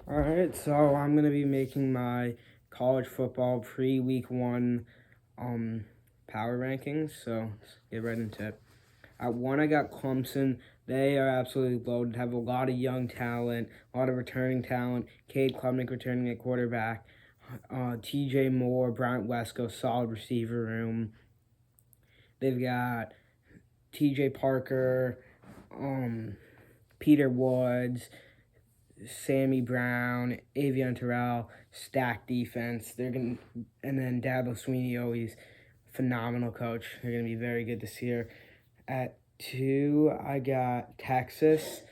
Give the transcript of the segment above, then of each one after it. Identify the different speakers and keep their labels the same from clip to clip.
Speaker 1: All right, so I'm gonna be making my college football pre-week one power rankings. So let's get right into it. At one, I got Clemson. They are absolutely loaded. Have a lot of young talent, a lot of returning talent. Cade Klubnik returning at quarterback. T.J. Moore, Bryant Wesco, solid receiver room. They've got T.J. Parker, Peter Woods, Sammy Brown, Avion Terrell, stacked defense. And then Dabo Sweeney, always phenomenal coach. They're gonna be very good this year. At two, I got Texas.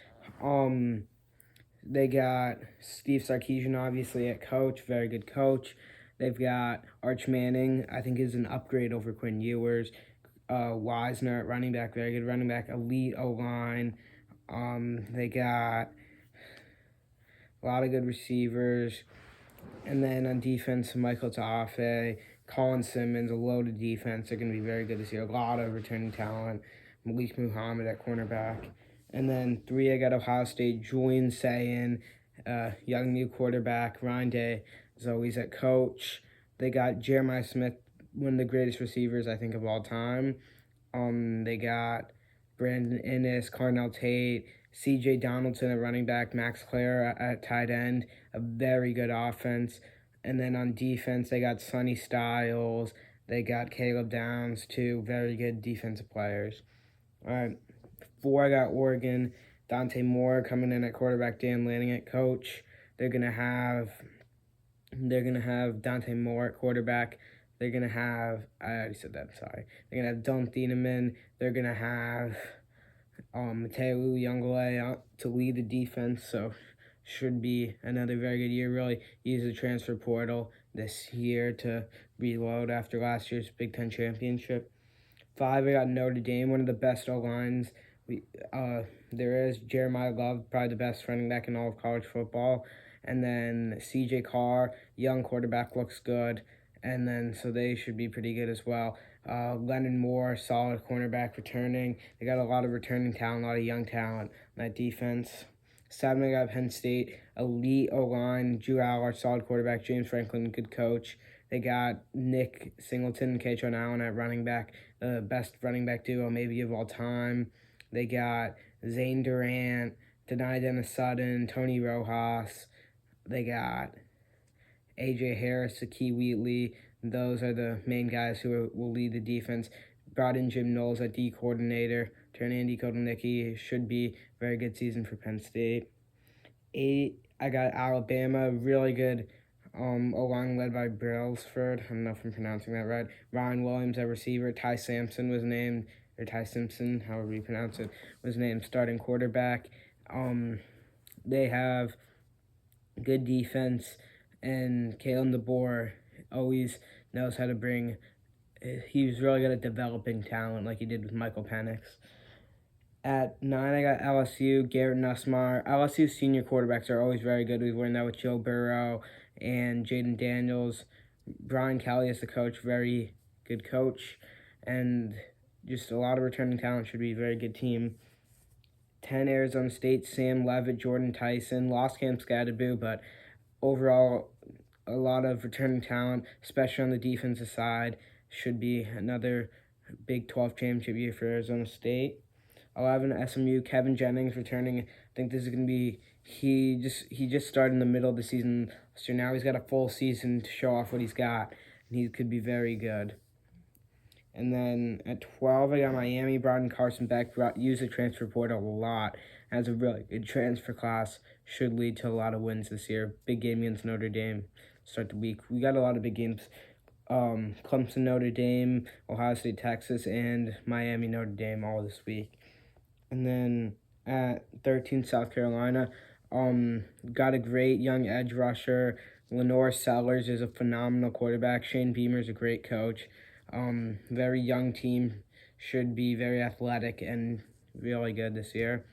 Speaker 1: They got Steve Sarkisian, obviously at coach, very good coach. They've got Arch Manning, I think is an upgrade over Quinn Ewers. Wisner at running back, very good running back. Elite O line. They got a lot of good receivers. And then on defense, Michael Taafe, Colin Simmons, a loaded defense. They're going to be very good this year. A lot of returning talent. Malik Muhammad at cornerback. And then three, I got Ohio State, Julian Sayin, young new quarterback. Ryan Day is always at coach. They got Jeremiah Smith, one of the greatest receivers, I think, of all time. They got Brandon Innes, Carnell Tate, C.J. Donaldson at running back, Max Clare at tight end. A very good offense. And then on defense, they got Sonny Styles. They got Caleb Downs, two very good defensive players. All right, four, I got Oregon. Dante Moore coming in at quarterback, Dan Lanning at coach. They're gonna have Dante Moore at quarterback. They're gonna have I already said that. Sorry. They're gonna have Dylan Thieneman. They're gonna have Mateo Youngale to lead the defense. So should be another very good year. Really use the transfer portal this year to reload after last year's Big Ten championship. Five, I got Notre Dame, one of the best O-lines there is. Jeremiah Love, probably the best running back in all of college football. And then C.J. Carr, young quarterback, looks good. And then, so they should be pretty good as well. Lennon Moore, solid cornerback returning. They got a lot of returning talent, a lot of young talent on that defense. Seven, I got Penn State, elite O-line. Drew Allard, solid quarterback. James Franklin, good coach. They got Nick Singleton and Katron Allen at running back, the best running back duo maybe of all time. They got Zane Durant, Denai Dennis Sutton, Tony Rojas. They got A.J. Harris, Akee Wheatley. Those are the main guys who will lead the defense. Brought in Jim Knowles at D coordinator. Turn Andy Kotelnicki. Should be a very good season for Penn State. Eight, I got Alabama. Really good O-line led by Brailsford. I don't know if I'm pronouncing that right. Ryan Williams at receiver. Ty Simpson, however you pronounce it, was named starting quarterback. They have good defense, and Kalen DeBoer always knows how to bring. He's really good at developing talent, like he did with Michael Penix. At 9, I got LSU, Garrett Nussmeier. LSU senior quarterbacks are always very good. We've learned that with Joe Burrow and Jaden Daniels. Brian Kelly is the coach, very good coach. And just a lot of returning talent, should be a very good team. 10, Arizona State, Sam Levitt, Jordan Tyson. Lost Cam Scadaboo, but overall, a lot of returning talent, especially on the defensive side. Should be another Big 12 championship year for Arizona State. 11, SMU, Kevin Jennings returning. I think this is going to be, he just started in the middle of the season, so now he's got a full season to show off what he's got, and he could be very good. And then at 12, I got Miami, brought in Carson Beck, used the transfer portal a lot. Has a really good transfer class, should lead to a lot of wins this year. Big game against Notre Dame, start the week. We got a lot of big games. Clemson, Notre Dame, Ohio State, Texas, and Miami, Notre Dame all this week. And then at 13, South Carolina, got a great young edge rusher. Lenore Sellers is a phenomenal quarterback. Shane Beamer is a great coach. Very young team, should be very athletic and really good this year.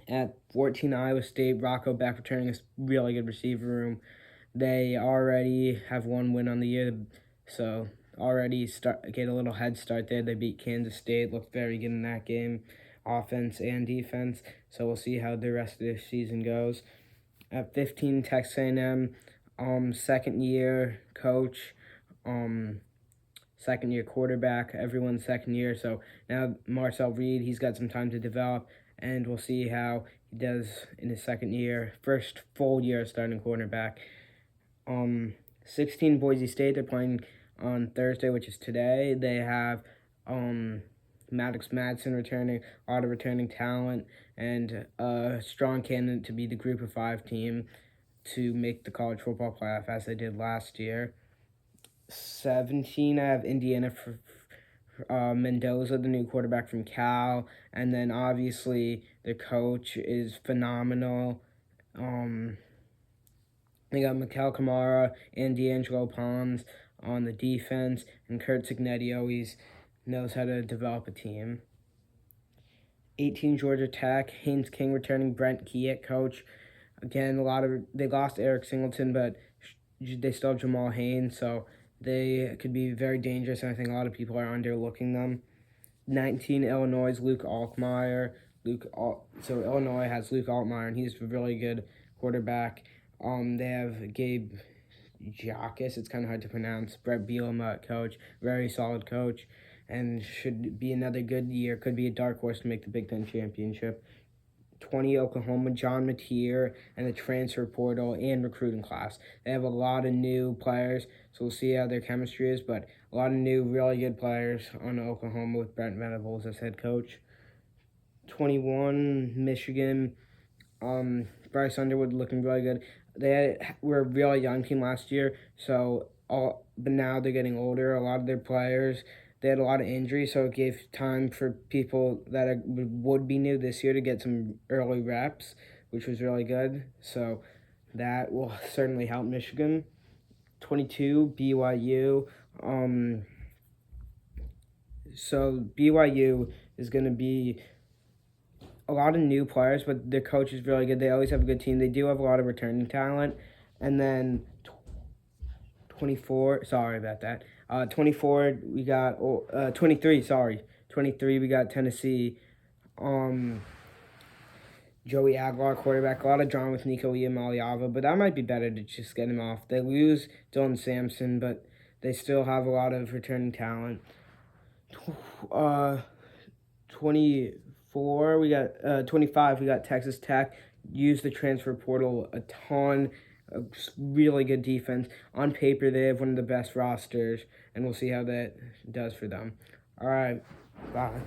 Speaker 1: At 14, Iowa State, Rocco Beck returning a really good receiver room. They already have one win on the year, so already get a little head start there. They beat Kansas State, looked very good in that game. offense and defense. So we'll see how the rest of the season goes. At 15, Texas A&M, second-year coach, second-year quarterback, everyone's second year. So now Marcel Reed, he's got some time to develop, and we'll see how he does in his second year, first full year starting quarterback. 16, Boise State, they're playing on Thursday, which is today. They have Maddox Madsen returning, a lot of returning talent, and a strong candidate to be the Group of 5 team to make the college football playoff as they did last year. 17, I have Indiana for Mendoza, the new quarterback from Cal, and then obviously the coach is phenomenal. They got Mikel Kamara and D'Angelo Pons on the defense, and Kurt Cignetti always knows how to develop a team. 18, Georgia Tech, Haynes King returning, Brent Key at coach. Again, they lost Eric Singleton, but they still have Jamal Haynes, so they could be very dangerous, and I think a lot of people are underlooking them. 19, Illinois' Luke Altmaier. So Illinois has Luke Altmaier, and he's a really good quarterback. They have Gabe Jacques, it's kind of hard to pronounce, Brett Bielema at coach, very solid coach, and should be another good year, could be a dark horse to make the Big Ten championship. 20, Oklahoma, John Mateer, and the transfer portal and recruiting class. They have a lot of new players, so we'll see how their chemistry is, but a lot of new, really good players on Oklahoma with Brent Venables as head coach. 21, Michigan, Bryce Underwood looking really good. They were a really young team last year, but now they're getting older. A lot of their players, they had a lot of injuries, so it gave time for people that would be new this year to get some early reps, which was really good. So that will certainly help Michigan. 22, BYU. So BYU is going to be a lot of new players, but their coach is really good. They always have a good team. They do have a lot of returning talent. And then 24, sorry about that. 24, we got 23, sorry. 23, we got Tennessee. Joey Aguilar, quarterback. A lot of drama with Nico Iamaleava, but that might be better to just get him off. They lose Dylan Sampson, but they still have a lot of returning talent. 24, we got 25, we got Texas Tech. Use the transfer portal a ton. Really good defense. On paper, they have one of the best rosters, and we'll see how that does for them. All right, bye.